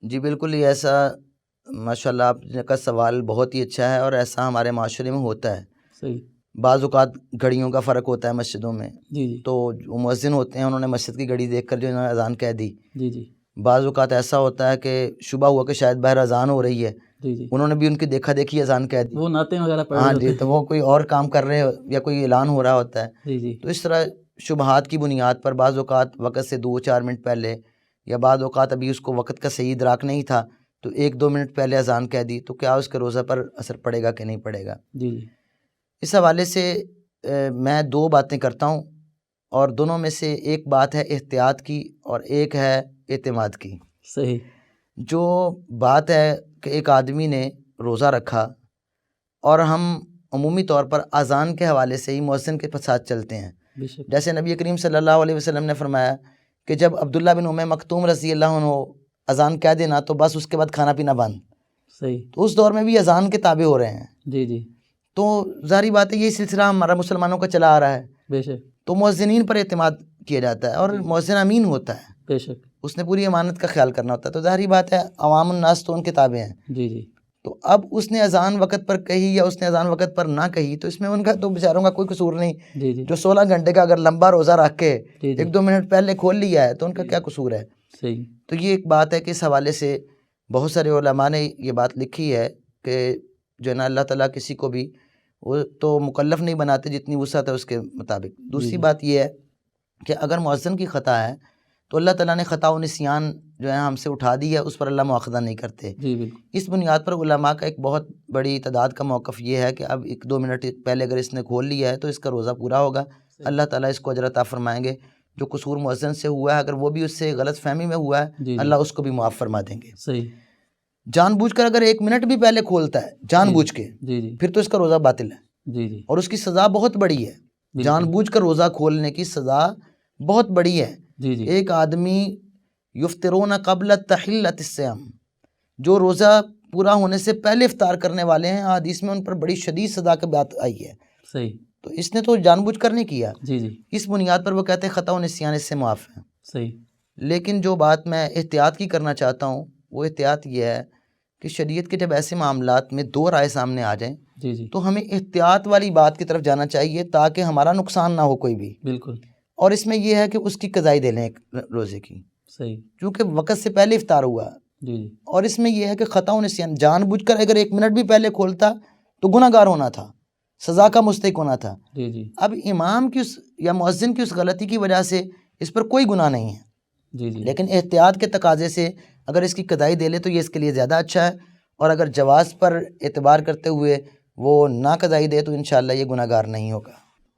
جی بالکل ہی ایسا، ماشاء اللہ آپ کا سوال بہت ہی اچھا ہے، اور ایسا ہمارے معاشرے میں ہوتا ہے۔ صحیح۔ بعض اوقات گھڑیوں کا فرق ہوتا ہے مسجدوں میں، جی جی تو جو مؤذن ہوتے ہیں انہوں نے مسجد کی گھڑی دیکھ کر جو انہوں نے اذان کہہ دی۔ جی جی بعض اوقات ایسا ہوتا ہے کہ شبہ ہوا کہ شاید باہر اذان ہو رہی ہے، جی جی انہوں نے بھی ان کی دیکھا دیکھی اذان کہہ دی۔ وہ نعتیں وغیرہ پڑھ رہے ہاں ہوتے جی، ہیں۔ تو وہ کوئی اور کام کر رہے یا کوئی اعلان ہو رہا ہوتا ہے۔ جی جی تو اس طرح شبہات کی بنیاد پر بعض اوقات وقت سے 2-4 منٹ پہلے، یا بعض اوقات ابھی اس کو وقت کا صحیح ادراک نہیں تھا تو 1-2 منٹ پہلے اذان کہہ دی، تو کیا اس کے روزہ پر اثر پڑے گا کہ نہیں پڑے گا؟ جی جی اس حوالے سے میں 2 باتیں کرتا ہوں، اور دونوں میں سے ایک بات ہے احتیاط کی اور ایک ہے اعتماد کی۔ صحیح۔ جو بات ہے کہ ایک آدمی نے روزہ رکھا، اور ہم عمومی طور پر اذان کے حوالے سے ہی مؤذن کے ساتھ چلتے ہیں، بے شک۔ جیسے نبی کریم صلی اللہ علیہ وسلم نے فرمایا کہ جب عبداللہ بن ام مکتوم رضی اللہ عنہ اذان کہہ دینا تو بس اس کے بعد کھانا پینا بند۔ صحیح۔ تو اس دور میں بھی اذان کے تابع ہو رہے ہیں، جی جی تو ظاہری بات ہے یہ سلسلہ ہمارا مسلمانوں کا چلا آ رہا ہے، بے شک تو مؤذنین پر اعتماد کیا جاتا ہے، اور مؤذن امین ہوتا ہے، بے شک۔ اس نے پوری امانت کا خیال کرنا ہوتا ہے، تو ظاہری بات ہے عوام الناس تو ان کے تابع ہیں۔ جی جی تو اب اس نے اذان وقت پر کہی یا اس نے اذان وقت پر نہ کہی، تو اس میں ان کا تو بیچاروں کا کوئی قصور نہیں۔ جی جی جو 16 گھنٹے کا اگر لمبا روزہ رکھ کے جی جی 1-2 منٹ پہلے کھول لیا ہے تو ان کا کیا قصور ہے؟ صحیح۔ تو یہ ایک بات ہے کہ اس حوالے سے بہت سارے علماء نے یہ بات لکھی ہے کہ جو ہے نا اللہ تعالیٰ کسی کو بھی وہ تو مکلف نہیں بناتے جتنی وسعت ہے اس کے مطابق۔ دوسری بات یہ ہے کہ اگر مؤذن کی خطا ہے تو اللہ تعالیٰ نے خطا و نسیان جو ہے ہم سے اٹھا دی ہے، اس پر اللہ مؤاخذہ نہیں کرتے۔ جی بالکل۔ اس بنیاد پر علماء کا ایک بہت بڑی تعداد کا موقف یہ ہے کہ اب 1-2 منٹ پہلے اگر اس نے کھول لیا ہے تو اس کا روزہ پورا ہوگا، اللہ تعالیٰ اس کو اجر عطا فرمائیں گے۔ جو قصور مؤذن سے ہوا ہے اگر وہ بھی اس سے غلط فہمی میں ہوا ہے، جی اللہ اس کو بھی معاف فرما دیں گے۔ صحیح۔ جان بوجھ کر اگر 1 منٹ بھی پہلے کھولتا ہے جان بوجھ کے، جی جی پھر تو اس کا روزہ باطل ہے، جی جی اور اس کی سزا بہت بڑی ہے۔ جان بوجھ کر روزہ کھولنے کی سزا بہت بڑی ہے۔ جی جی ایک آدمی یفطرون قبل تحلۃ الصیام، جو روزہ پورا ہونے سے پہلے افطار کرنے والے ہیں، حدیث میں ان پر بڑی شدید سزا کی بات آئی ہے۔ صحیح۔ تو اس نے تو جان بوجھ کر نہیں کیا، جی جی اس بنیاد پر وہ کہتے ہیں خطا و نسیان اس سے معاف ہے۔ صحیح۔ لیکن جو بات میں احتیاط کی کرنا چاہتا ہوں وہ احتیاط یہ ہے کہ شریعت کے جب ایسے معاملات میں 2 رائے سامنے آ جائیں جی جی تو ہمیں احتیاط والی بات کی طرف جانا چاہیے تاکہ ہمارا نقصان نہ ہو کوئی بھی۔ بالکل اور اس میں یہ ہے کہ اس کی قضائی دے لیں ایک روزے کی، صحیح۔ چونکہ وقت سے پہلے افطار ہوا، جی جی اور اس میں یہ ہے کہ خطا و نسیان جان بوجھ کر اگر 1 منٹ بھی پہلے کھولتا تو گناہ گار ہونا تھا، سزا کا مستحق ہونا تھا۔ جی جی اب امام کی اس یا مؤذن کی اس غلطی کی وجہ سے اس پر کوئی گناہ نہیں ہے، جی جی لیکن احتیاط کے تقاضے سے اگر اس کی قضائی دے لے تو یہ اس کے لیے زیادہ اچھا ہے، اور اگر جواز پر اعتبار کرتے ہوئے وہ نہ قضائی دے تو انشاءاللہ یہ گناہ گار نہیں ہوگا۔